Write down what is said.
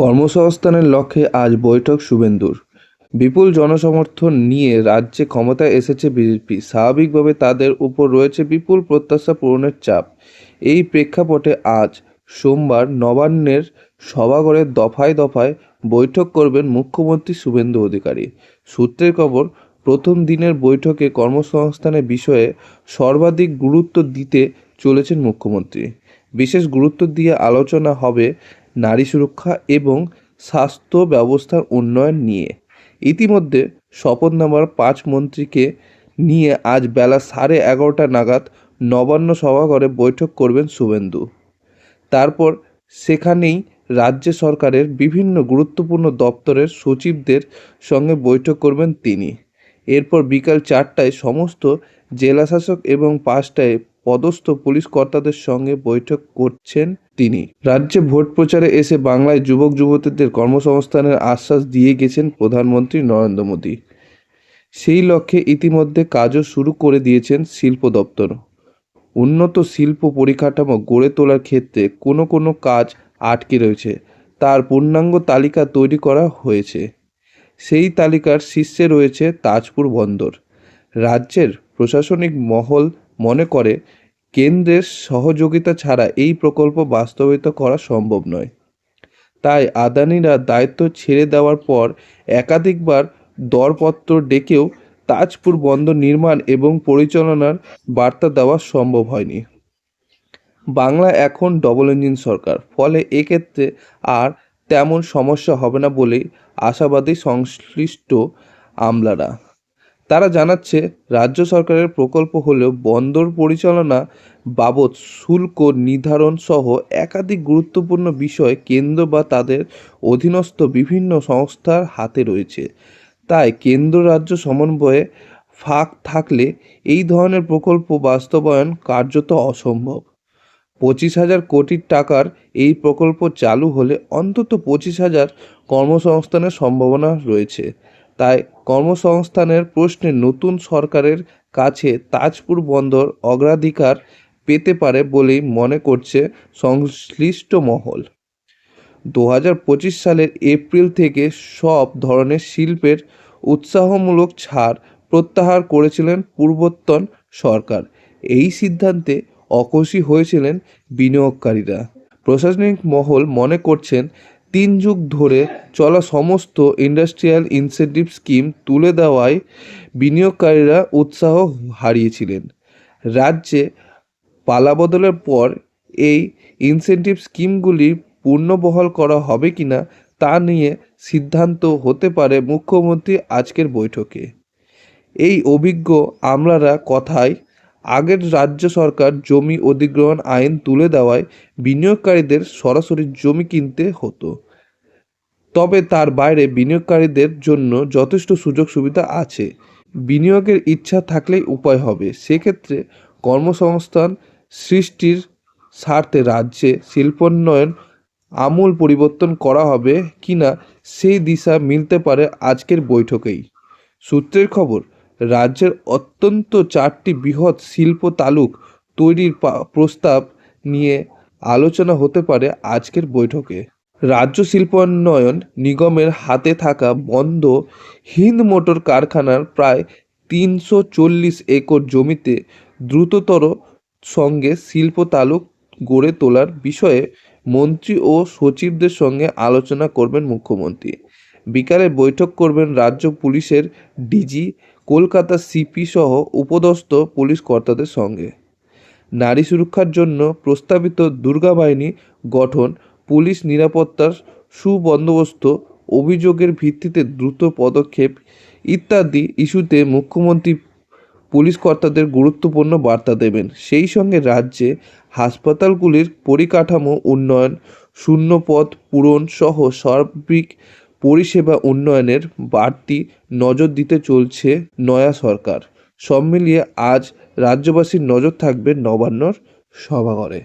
কর্মসংস্থানের লক্ষ্যে আজ বৈঠক শুভেন্দুর। বিপুল জনসমর্থন নিয়ে রাজ্যে ক্ষমতায় এসেছে বিজেপি। স্বাভাবিকভাবে তাদের উপর রয়েছে বিপুল প্রত্যাশা পূরণের চাপ। এই প্রেক্ষাপটে আজ সোমবার নবান্নের সভাঘরে দফায় দফায় বৈঠক করবেন মুখ্যমন্ত্রী শুভেন্দু অধিকারী। সূত্রের খবর, প্রথম দিনের বৈঠকে কর্মসংস্থানের বিষয়ে সর্বাধিক গুরুত্ব দিতে চলেছেন মুখ্যমন্ত্রী। বিশেষ গুরুত্ব দিয়ে আলোচনা হবে নারী সুরক্ষা এবং স্বাস্থ্য ব্যবস্থার উন্নয়ন নিয়ে। ইতিমধ্যে শপথ নেওয়ার 5 মন্ত্রীকে নিয়ে আজ বেলা 11:30 নাগাদ নবান্ন সভাঘরে বৈঠক করবেন শুভেন্দু। তারপর সেখানেই রাজ্য সরকারের বিভিন্ন গুরুত্বপূর্ণ দপ্তরের সচিবদের সঙ্গে বৈঠক করবেন তিনি। এরপর বিকাল 4টায় সমস্ত জেলাশাসক এবং 5টায় পদস্থ পুলিশ কর্তাদের সঙ্গে বৈঠক করছেন তিনি। রাজ্যে ভোট প্রচারে এসে বাংলায় যুবক যুবতীদের কর্মসংস্থানের আশ্বাস দিয়ে গেছেন প্রধানমন্ত্রী নরেন্দ্র মোদী। সেই লক্ষ্যে ইতিমধ্যে কাজও শুরু করে দিয়েছেন শিল্প দপ্তর। উন্নত শিল্প পরিকাঠামো গড়ে তোলার ক্ষেত্রে কোনো কাজ আটকে রয়েছে, তার পূর্ণাঙ্গ তালিকা তৈরি করা হয়েছে। সেই তালিকার শীর্ষে রয়েছে তাজপুর বন্দর। রাজ্যের প্রশাসনিক মহল মনে করে কেন্দ্রের সহযোগিতা ছাড়া এই প্রকল্প বাস্তবায়িত করা সম্ভব নয়। তাই আদানিরা দায়িত্ব ছেড়ে দেওয়ার পর একাধিকবার দরপত্র ডেকেও তাজপুর বন্দর নির্মাণ এবং পরিচালনার বার্তা দেওয়া সম্ভব হয়নি। বাংলা এখন ডবল ইঞ্জিন সরকার, ফলে এক্ষেত্রে আর তেমন সমস্যা হবে না বলেই আশাবাদী সংশ্লিষ্ট আমলারা। তারা জানাচ্ছে, রাজ্য সরকারের প্রকল্প হলেও বন্দর পরিচালনা বাবদ শুল্ক নির্ধারণ সহ একাধিক গুরুত্বপূর্ণ বিষয় কেন্দ্র বা তাদের অধীনস্থ বিভিন্ন সংস্থার হাতে রয়েছে। তাই কেন্দ্র রাজ্য সমন্বয়ে ফাঁক থাকলে এই ধরনের প্রকল্প বাস্তবায়ন কার্যত অসম্ভব। 25,000 কোটি টাকার এই প্রকল্প চালু হলে অন্তত 25,000 কর্মসংস্থানের সম্ভাবনা রয়েছে। তাই কর্মসংস্থানের প্রশ্নে নতুন সরকারের কাছে তাজপুর বন্দর অগ্রাধিকার পেতে পারে বলেই মনে করছে সংশ্লিষ্ট মহল। 2025 সালের এপ্রিল থেকে সব ধরনের শিল্পের উৎসাহমূলক ছাড় প্রত্যাহার করেছিলেন পূর্বতন সরকার। এই সিদ্ধান্তে অখুশি হয়েছিলেন বিনিয়োগকারীরা। প্রশাসনিক মহল মনে করছেন, 3 যুগ ধরে চলা সমস্ত ইন্ডাস্ট্রিয়াল ইনসেন্টিভ স্কিম তুলে দেওয়ায় বিনিয়োগকারীরা উৎসাহ হারিয়েছিলেন। রাজ্যে পালাবদলের পর এই ইনসেন্টিভ স্কিমগুলি পুনর্বহাল করা হবে কিনা তা নিয়ে সিদ্ধান্ত হতে পারে মুখ্যমন্ত্রী আজকের বৈঠকে। এই অভিজ্ঞ আমলারা কথায়, আগের রাজ্য সরকার জমি অধিগ্রহণ আইন তুলে দেওয়ায় বিনিয়োগকারীদের সরাসরি জমি কিনতে হতো। তবে তার বাইরে বিনিয়োগকারীদের জন্য যথেষ্ট সুযোগ সুবিধা আছে। বিনিয়োগের ইচ্ছা থাকলেই উপায় হবে। সেক্ষেত্রে কর্মসংস্থান সৃষ্টির স্বার্থে রাজ্যে শিল্পোন্নয়ন আমূল পরিবর্তন করা হবে কিনা সেই দিশা মিলতে পারে আজকের বৈঠকেই। সূত্রের খবর, রাজ্যের অত্যন্ত 4টি বৃহৎ শিল্প তালুক তৈরির প্রস্তাব নিয়ে আলোচনা হতে পারে আজকের বৈঠকে। রাজ্য শিল্পোন্নয়ন নিগমের হাতে থাকা বন্ধ হিন্দ মোটর কারখানার প্রায় 340 একর জমিতে দ্রুততর সঙ্গে শিল্প তালুক গড়ে তোলার বিষয়ে মন্ত্রী ও সচিবদের সঙ্গে আলোচনা করবেন মুখ্যমন্ত্রী। বিকালে বৈঠক করবেন রাজ্য পুলিশের ডিজি, কলকাতা সিপি সহ উপদস্থ পুলিশ কর্তাদের সঙ্গে। নারী সুরক্ষার জন্য প্রস্তাবিত দুর্গা বাহিনী গঠন, পুলিশ নিরাপত্তার সুবন্দোবস্ত, অভিযোগের ভিত্তিতে দ্রুত পদক্ষেপ ইত্যাদি ইস্যুতে মুখ্যমন্ত্রী পুলিশ কর্তাদের গুরুত্বপূর্ণ বার্তা দেবেন। সেই সঙ্গে রাজ্যে হাসপাতালগুলির পরিকাঠামো উন্নয়ন, শূন্যপদ পূরণ সহ সার্বিক পরিষেবা উন্নয়নের বাড়তি নজর দিতে চলছে নয়া সরকার। সব মিলিয়ে আজ রাজ্যবাসীর নজর থাকবে নবান্নর সভাঘরে।